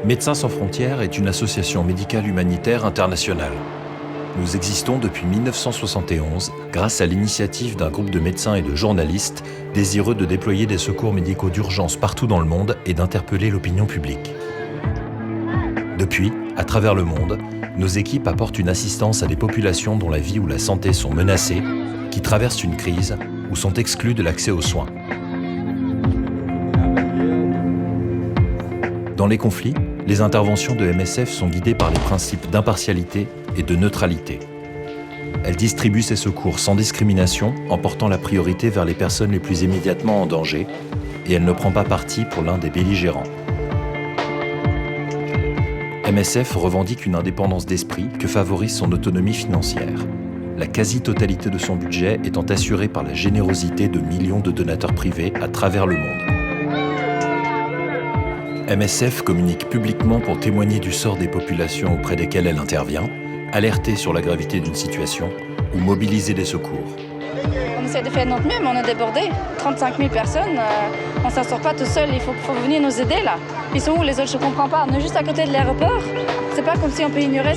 Médecins sans frontières est une association médicale humanitaire internationale. Nous existons depuis 1971 grâce à l'initiative d'un groupe de médecins et de journalistes désireux de déployer des secours médicaux d'urgence partout dans le monde et d'interpeller l'opinion publique. Depuis, à travers le monde, nos équipes apportent une assistance à des populations dont la vie ou la santé sont menacées, qui traversent une crise ou sont exclues de l'accès aux soins. Dans les conflits, les interventions de MSF sont guidées par les principes d'impartialité et de neutralité. Elle distribue ses secours sans discrimination en portant la priorité vers les personnes les plus immédiatement en danger et elle ne prend pas parti pour l'un des belligérants. MSF revendique une indépendance d'esprit que favorise son autonomie financière, la quasi-totalité de son budget étant assurée par la générosité de millions de donateurs privés à travers le monde. MSF communique publiquement pour témoigner du sort des populations auprès desquelles elle intervient, alerter sur la gravité d'une situation ou mobiliser des secours. On essaie de faire notre mieux, mais on est débordé. 35 000 personnes, on ne s'en sort pas tout seul, il faut venir nous aider là. Ils sont où les autres? Je ne comprends pas. On est juste à côté de l'aéroport. C'est pas comme si on peut ignorer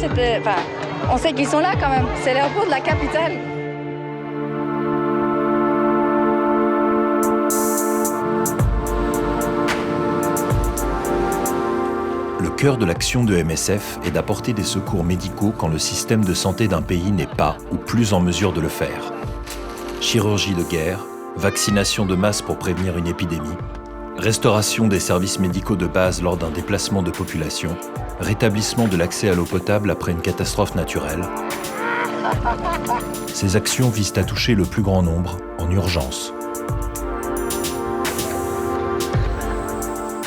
on sait qu'ils sont là quand même. C'est l'aéroport de la capitale. Le cœur de l'action de MSF est d'apporter des secours médicaux quand le système de santé d'un pays n'est pas ou plus en mesure de le faire. Chirurgie de guerre, vaccination de masse pour prévenir une épidémie, restauration des services médicaux de base lors d'un déplacement de population, rétablissement de l'accès à l'eau potable après une catastrophe naturelle. Ces actions visent à toucher le plus grand nombre en urgence.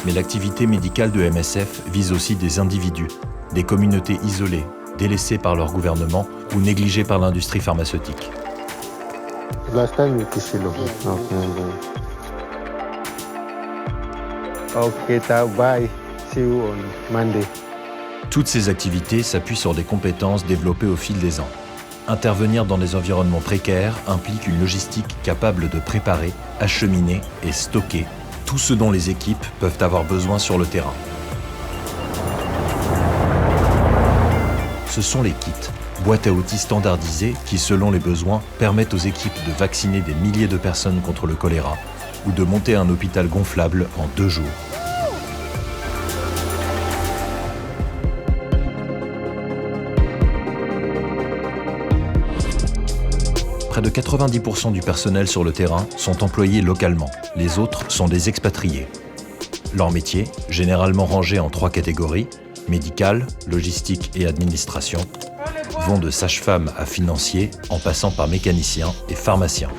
Mais l'activité médicale de MSF vise aussi des individus, des communautés isolées, délaissées par leur gouvernement ou négligées par l'industrie pharmaceutique. Bye. See you on Monday. Toutes ces activités s'appuient sur des compétences développées au fil des ans. Intervenir dans des environnements précaires implique une logistique capable de préparer, acheminer et stocker tout ce dont les équipes peuvent avoir besoin sur le terrain. Ce sont les kits, boîtes à outils standardisées qui, selon les besoins, permettent aux équipes de vacciner des milliers de personnes contre le choléra ou de monter un hôpital gonflable en 2 jours. Près de 90% du personnel sur le terrain sont employés localement. Les autres sont des expatriés. Leur métier, généralement rangé en 3 catégories, médicale, logistique et administration, vont de sage-femme à financier en passant par mécanicien et pharmacien.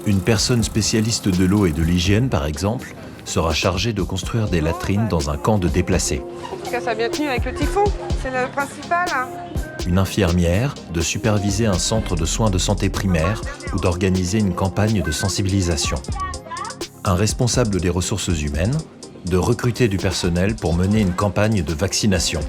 Une personne spécialiste de l'eau et de l'hygiène, par exemple, sera chargée de construire des latrines dans un camp de déplacés. En tout cas, ça a bien tenu avec le typhon, c'est le principal. Une infirmière de superviser un centre de soins de santé primaire ou d'organiser une campagne de sensibilisation. Un responsable des ressources humaines de recruter du personnel pour mener une campagne de vaccination.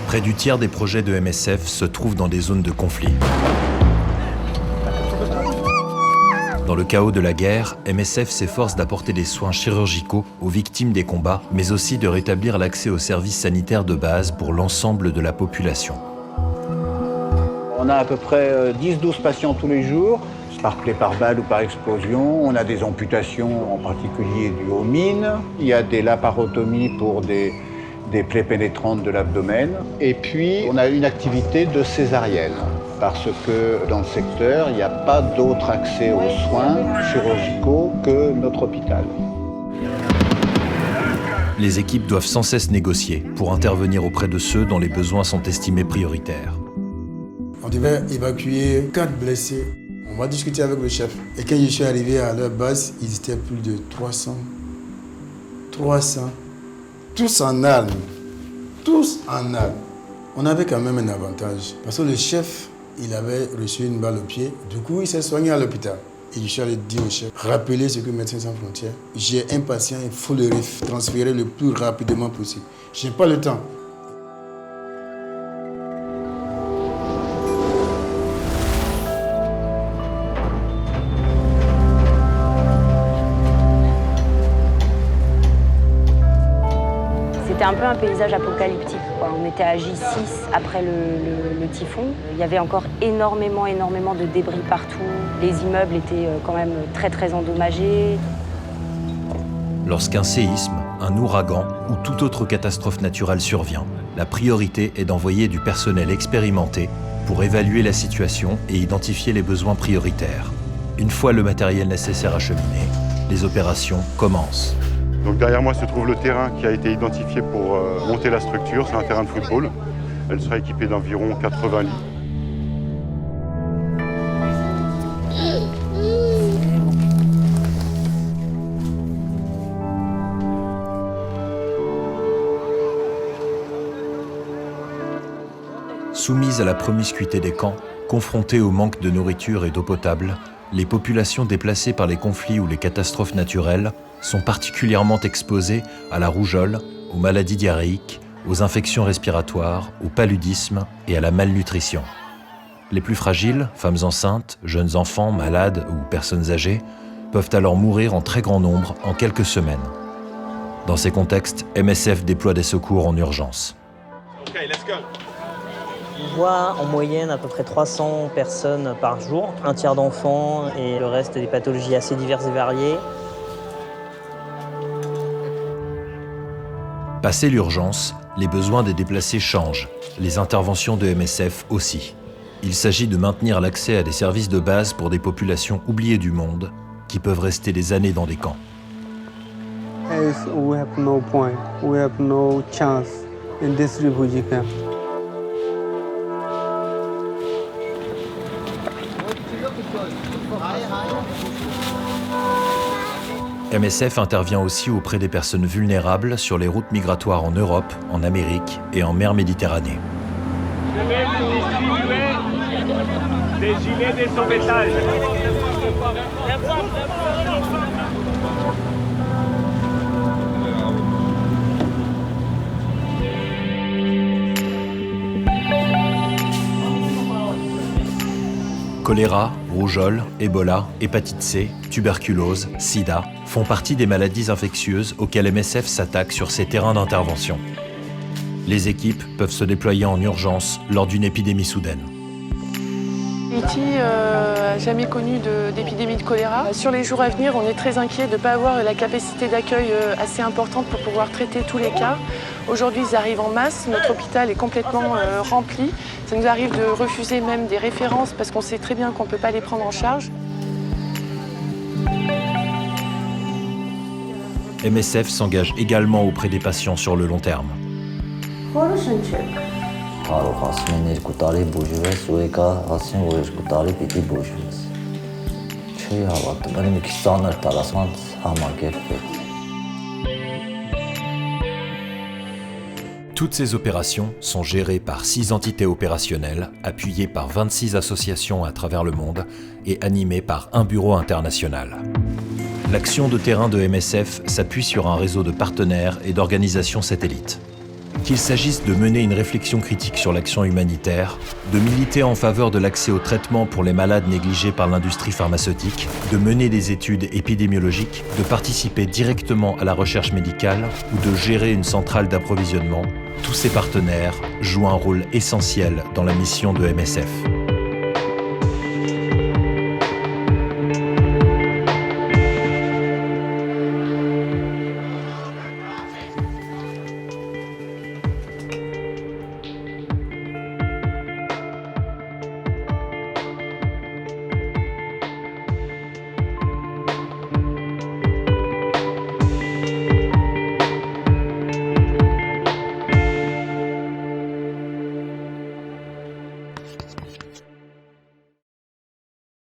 Près du tiers des projets de MSF se trouvent dans des zones de conflit. Dans le chaos de la guerre, MSF s'efforce d'apporter des soins chirurgicaux aux victimes des combats, mais aussi de rétablir l'accès aux services sanitaires de base pour l'ensemble de la population. On a à peu près 10-12 patients tous les jours, par plaie par balle ou par explosion. On a des amputations, en particulier dues aux mines. Il y a des laparotomies pour des plaies pénétrantes de l'abdomen. Et puis, on a une activité de césarienne, parce que dans le secteur, il n'y a pas d'autre accès aux soins chirurgicaux que notre hôpital. Les équipes doivent sans cesse négocier pour intervenir auprès de ceux dont les besoins sont estimés prioritaires. On devait évacuer 4 blessés. On va discuter avec le chef. Et quand je suis arrivé à leur base, ils étaient plus de 300. Tous en armes. On avait quand même un avantage. Parce que le chef, il avait reçu une balle au pied. Du coup, il s'est soigné à l'hôpital. Et je suis allé dire au chef, rappelez ce que Médecins sans frontières. J'ai un patient, il faut le transférer le plus rapidement possible. Je n'ai pas le temps. un peu un paysage apocalyptique, quoi. On était à J6 après le typhon. Il y avait encore énormément de débris partout. Les immeubles étaient quand même très endommagés. Lorsqu'un séisme, un ouragan ou toute autre catastrophe naturelle survient, la priorité est d'envoyer du personnel expérimenté pour évaluer la situation et identifier les besoins prioritaires. Une fois le matériel nécessaire acheminé, les opérations commencent. Donc derrière moi se trouve le terrain qui a été identifié pour monter la structure. C'est un terrain de football. Elle sera équipée d'environ 80 lits. Soumises à la promiscuité des camps, confrontées au manque de nourriture et d'eau potable, les populations déplacées par les conflits ou les catastrophes naturelles sont particulièrement exposées à la rougeole, aux maladies diarrhéiques, aux infections respiratoires, au paludisme et à la malnutrition. Les plus fragiles, femmes enceintes, jeunes enfants, malades ou personnes âgées, peuvent alors mourir en très grand nombre en quelques semaines. Dans ces contextes, MSF déploie des secours en urgence. Okay, let's go. On voit en moyenne à peu près 300 personnes par jour, un tiers d'enfants et le reste des pathologies assez diverses et variées. Passé l'urgence, les besoins des déplacés changent, les interventions de MSF aussi. Il s'agit de maintenir l'accès à des services de base pour des populations oubliées du monde qui peuvent rester des années dans des camps. We have no point, we have no chance in this refugee camp. MSF intervient aussi auprès des personnes vulnérables sur les routes migratoires en Europe, en Amérique et en mer Méditerranée. Je vais vous distribuer des gilets de sauvetage. Choléra, rougeole, Ebola, hépatite C, tuberculose, sida font partie des maladies infectieuses auxquelles MSF s'attaque sur ces terrains d'intervention. Les équipes peuvent se déployer en urgence lors d'une épidémie soudaine. Haïti n'a jamais connu d'épidémie de choléra. Sur les jours à venir, on est très inquiet de ne pas avoir la capacité d'accueil assez importante pour pouvoir traiter tous les cas. Aujourd'hui, ils arrivent en masse. Notre hôpital est complètement rempli. Ça nous arrive de refuser même des références parce qu'on sait très bien qu'on ne peut pas les prendre en charge. MSF s'engage également auprès des patients sur le long terme. Toutes ces opérations sont gérées par 6 entités opérationnelles, appuyées par 26 associations à travers le monde et animées par un bureau international. L'action de terrain de MSF s'appuie sur un réseau de partenaires et d'organisations satellites. Qu'il s'agisse de mener une réflexion critique sur l'action humanitaire, de militer en faveur de l'accès au traitement pour les malades négligés par l'industrie pharmaceutique, de mener des études épidémiologiques, de participer directement à la recherche médicale ou de gérer une centrale d'approvisionnement, tous ces partenaires jouent un rôle essentiel dans la mission de MSF.